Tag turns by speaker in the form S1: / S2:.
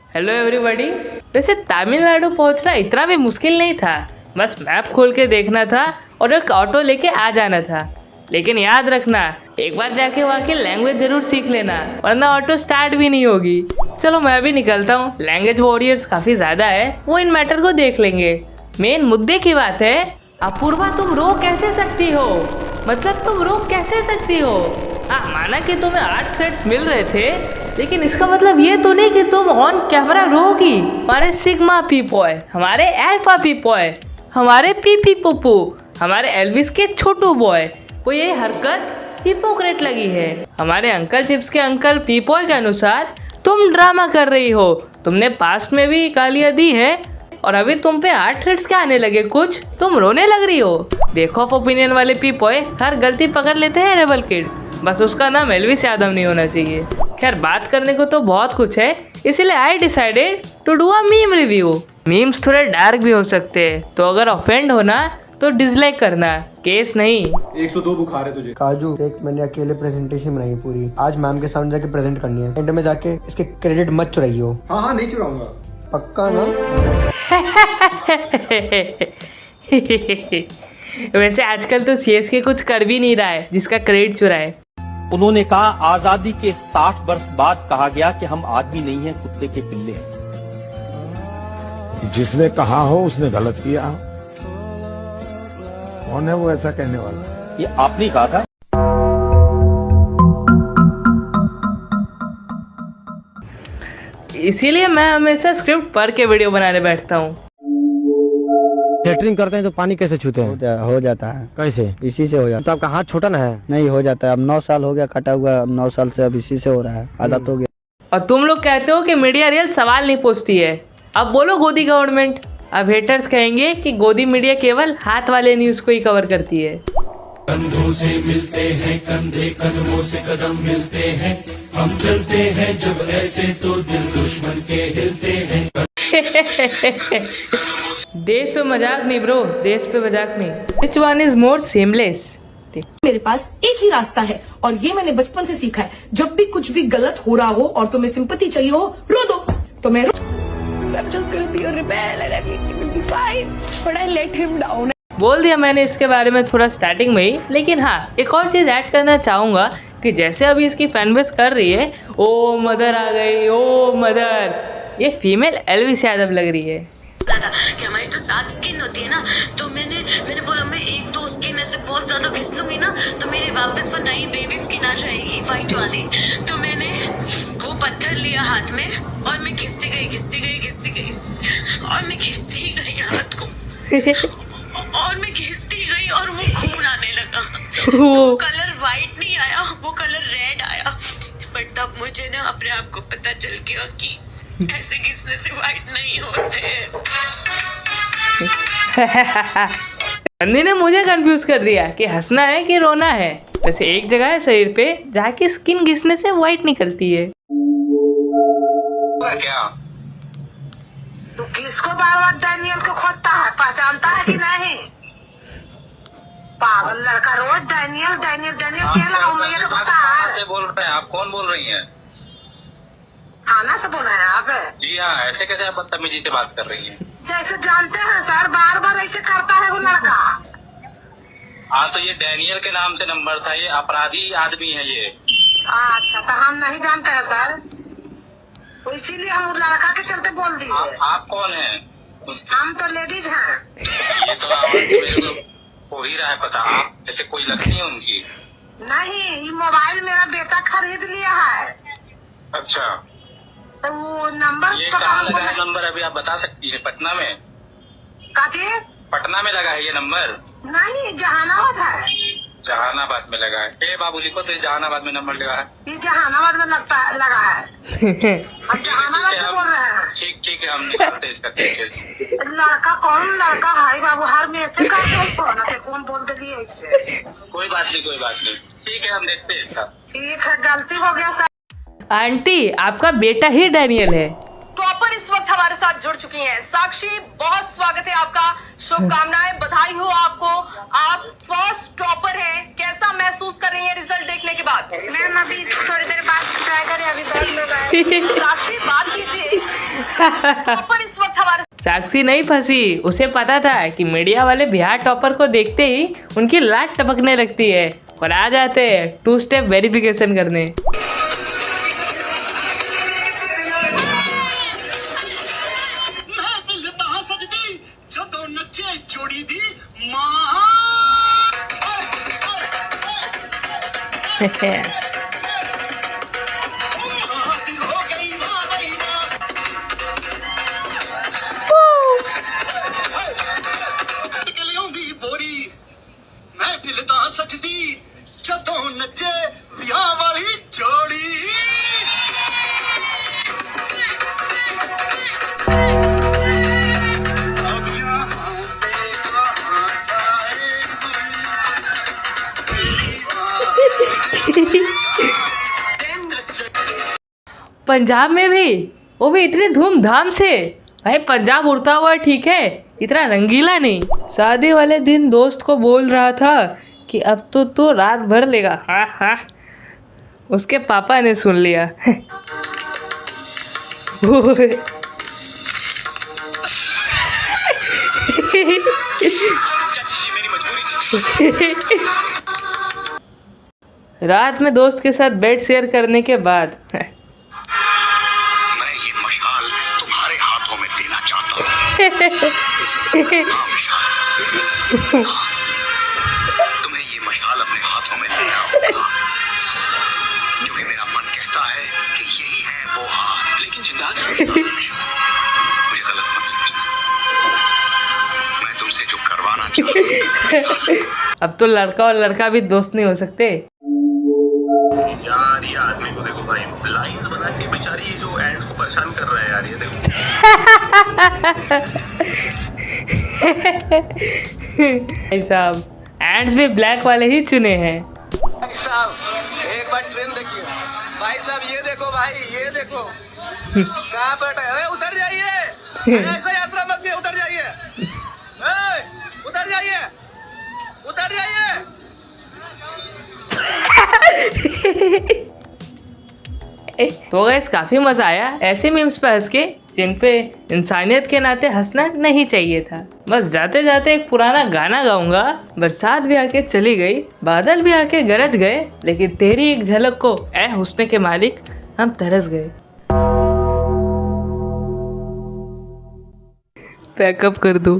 S1: Hello everybody. वैसे तमिलनाडु पहुंचना इतना भी मुश्किल नहीं था, बस मैप खोल के देखना था और एक ऑटो लेके आ जाना था। लेकिन याद रखना, एक बार जाके वहाँ की लैंग्वेज जरूर सीख लेना, वरना ऑटो स्टार्ट भी नहीं होगी। चलो मैं भी निकलता हूँ, लैंग्वेज वॉरियर्स काफ़ी ज़्यादा है, वो इन मैटर को देख लेंगे। मेन मुद्दे की बात है, अपूर्वा तुम रो कैसे सकती हो? मतलब तुम रो कैसे सकती हो? हाँ, माना कि तुम्हें 8 थ्रेड्स मिल रहे थे, लेकिन इसका मतलब ये तो नहीं कि तुम ऑन कैमरा रोगी। हमारे सिग्मा पीपॉय, हमारे अल्फा पीपॉय, हमारे पीपी पुप्पू, हमारे एल्विस के छोटू बॉय को ये हरकत हिपोक्रेट लगी है। हमारे अंकल चिप्स के अंकल पीपॉय के अनुसार तुम ड्रामा कर रही हो, तुमने पास्ट में भी गालियाँ दी है और अभी तुम पे 8 थ्रेड्स क्या आने लगे, कुछ तुम रोने लग रही हो। देखो ऑफ ओपिनियन वाले पीपॉय हर गलती पकड़ लेते हैं रेबल किड, बस उसका नाम एल्विस यादव नहीं होना चाहिए। खैर बात करने को तो बहुत कुछ है, इसीलिए I decided to do a meme review. Memes थोड़े डार्क भी हो सकते हैं, तो अगर ऑफेंड होना तो डिसलाइक करना, केस नहीं।
S2: 102 बुखार है तुझे।
S3: काजू एक मैंने अकेले प्रेजेंटेशन बनाई पूरी, आज मैम के सामने जाके प्रेजेंट करनी है। एंड में जाके इसके क्रेडिट मत चुराइए हो।
S2: हाँ नहीं चुराऊंगा,
S3: पक्का ना?
S1: वैसे आजकल तो सीएसके कुछ कर भी नहीं रहा है जिसका क्रेडिट चुराए।
S4: उन्होंने कहा, आजादी के 60 वर्ष बाद कहा गया कि हम आदमी नहीं हैं, कुत्ते के पिल्ले हैं।
S5: जिसने कहा हो उसने गलत किया। कौन है वो ऐसा कहने वाला?
S4: ये आपने कहा था।
S1: इसीलिए मैं हमेशा स्क्रिप्ट पढ़ के वीडियो बनाने बैठता हूँ।
S3: लेटरिंग करते हैं तो पानी कैसे छूते हैं?
S6: हो जाता है,
S3: कैसे?
S6: इसी से हो जाता
S3: तो आपका हाथ छोटा ना है?
S6: है। नहीं हो जाता है, अब 9 साल हो गया कटा हुआ, अब 9 साल से अब इसी से हो रहा है, आदत हो गया।
S1: और तुम लोग कहते हो कि मीडिया रियल सवाल नहीं पूछती है, अब बोलो गोदी गवर्नमेंट। अब हेटर्स कहेंगे कि गोदी मीडिया केवल हाथ वाले न्यूज को ही कवर करती है।
S7: कंधों से मिलते हैं कंधे, कदमों से कदम मिलते हैं, हम चलते हैं जब ऐसे तो दिल दुश्मन के हिलते हैं।
S1: देश पे मजाक नहीं ब्रो, देश पे मजाक नहीं। Which one is more shameless?
S8: मेरे पास एक ही रास्ता है और ये मैंने बचपन से सीखा है। जब भी कुछ भी गलत हो रहा हो और तुम्हें सिंपैथी चाहिए हो, रो दो। तो मैं
S1: बोल दिया मैंने इसके बारे में थोड़ा स्टार्टिंग में ही, लेकिन हाँ एक और चीज़ ऐड करना चाहूँगा कि जैसे अभी इसकी फैन बेस कर रही है, ओ मदर आ गई, ओ मदर, ये फीमेल एल्विस यादव लग रही है।
S9: कि हमारी तो 7 स्किन होती है ना, तो मैंने बोला मैं 1-2 स्किन ऐसे बहुत ज्यादा घिस लूंगी ना तो मेरी वापस वो नई बेबी स्किन आ जाएगी, वाइट वाली। तो मैंने वो पत्थर लिया हाथ में और मैं घिसती गई और मैं घिसती गई हाथ को और मैं घिसती गई और वो खून आने लगा। तो कलर वाइट नहीं आया, वो कलर रेड आया। बट तब मुझे ना अपने आप को पता चल गया कि ऐसे घिसने से वाइट नहीं होते।
S1: नंदी ने मुझे कंफ्यूज कर दिया कि हंसना है कि रोना है। वैसे एक जगह है शरीर पे जहाँ की स्किन घिसने से वाइट निकलती है।
S9: क्या तू किसको बार-बार डैनियल को खोदता है, पहचानता है कि नहीं? पागल लड़का, रोज डैनियल मुझे तो पता है। बोल रहे हैं आप? कौन बोल रही हैं? थाना से बोला है आप? जी हाँ, ऐसे कैसे आप बदतमीजी से बात कर रही हैं? जैसे जानते हैं सर, बार बार ऐसे करता है वो लड़का। हाँ तो ये डैनियल के नाम से नंबर था, ये अपराधी आदमी है ये। अच्छा तो हम नहीं जानते हैं सर, तो इसीलिए हम लड़का के चलते बोल दिए। आप कौन हैं? हम तो लेडीज हैं। ये तो मेरे को हो ही रहा है पता। आप जैसे कोई लगती है उनकी? नहीं, ये मोबाइल मेरा बेटा खरीद लिया है। अच्छा तो वो नंबर ये कहाँ लगा है? नंबर अभी आप बता सकती है? पटना में? काटे? पटना में लगा है ये नंबर? नहीं, जहानाबाद है। जहानाबाद में लगा है? ए बाबू लिखो तो जहानाबाद में नंबर लगा है। ये जहानाबाद में लगा है। हम जहानाबाद से बोल रहे हैं। ठीक है, हम निकालते हैं इसका केस। लड़का कौन लड़का भाई बाबू, हर में ऐसे करते कौन बोल दिए इससे? कोई बात नहीं, ठीक है हम देखते हैं इसका। ठीक है, गलती हो गया सर।
S1: आंटी आपका बेटा ही डैनियल है।
S8: टॉपर इस वक्त हमारे साथ जुड़ चुकी हैं। साक्षी, बहुत स्वागत है आपका, शुभकामनाएं, बधाई हो आपको, आप फर्स्ट टॉपर हैं। कैसा महसूस कर रही हैं रिजल्ट देखने के बाद? मैम अभी थोड़ी देर बाद ट्राई करें, अभी 10 लोग आए। साक्षी बात कीजिए, टॉपर इस वक्त हमारे
S1: साक्षी नहीं फंसी, उसे पता था कि मीडिया वाले बिहार टॉपर को देखते ही उनकी लाट टपकने लगती है और आ जाते हैं 2 स्टेप वेरिफिकेशन करने। पंजाब में भी, वो भी इतनी धूमधाम से। भाई पंजाब उड़ता हुआ ठीक है, इतना रंगीला नहीं। शादी वाले दिन दोस्त को बोल रहा था कि अब तो तू रात भर लेगा। हाँ हाँ, उसके पापा ने सुन लिया। रात में दोस्त के साथ बेड शेयर करने के बाद
S9: मैं ये मशाल तुम्हारे हाथों में देना चाहता हूँ। तुम्हें ये मशाल अपने हाथों में लेना होगा, क्योंकि मेरा मन कहता है कि यही है वो हाथ। लेकिन जिंदा मुझे गलत मत समझना, मैं तुमसे जो करवाना चाहता हूँ।
S1: अब तो लड़का और लड़का भी दोस्त नहीं हो सकते।
S9: यार ये आदमी को देखो भाई, लाइंस बना के बेचारी ये जो एंड्स को परेशान कर रहा है यार, ये देखो।
S1: भाई साहब, एंड्स भी ब्लैक वाले ही चुने हैं।
S9: भाई साहब एक बार ट्रेन देखिए भाई साहब, ये देखो भाई, ये देखो कहाँ पर है। उतर जाइए, ऐसा यात्रा मत भी, उतर जाइए, उतर जाइए, उतर जाइए।
S1: तो गाइस काफी मजा आया ऐसे मीम्स पे हंस के, जिन पे इंसानियत के नाते हंसना नहीं चाहिए था। बस जाते जाते एक पुराना गाना गाऊंगा। बरसात भी आके चली गई, बादल भी आके गरज गए, लेकिन तेरी एक झलक को ऐ हुस्न के मालिक हम तरस गए। पैकअप कर दूं।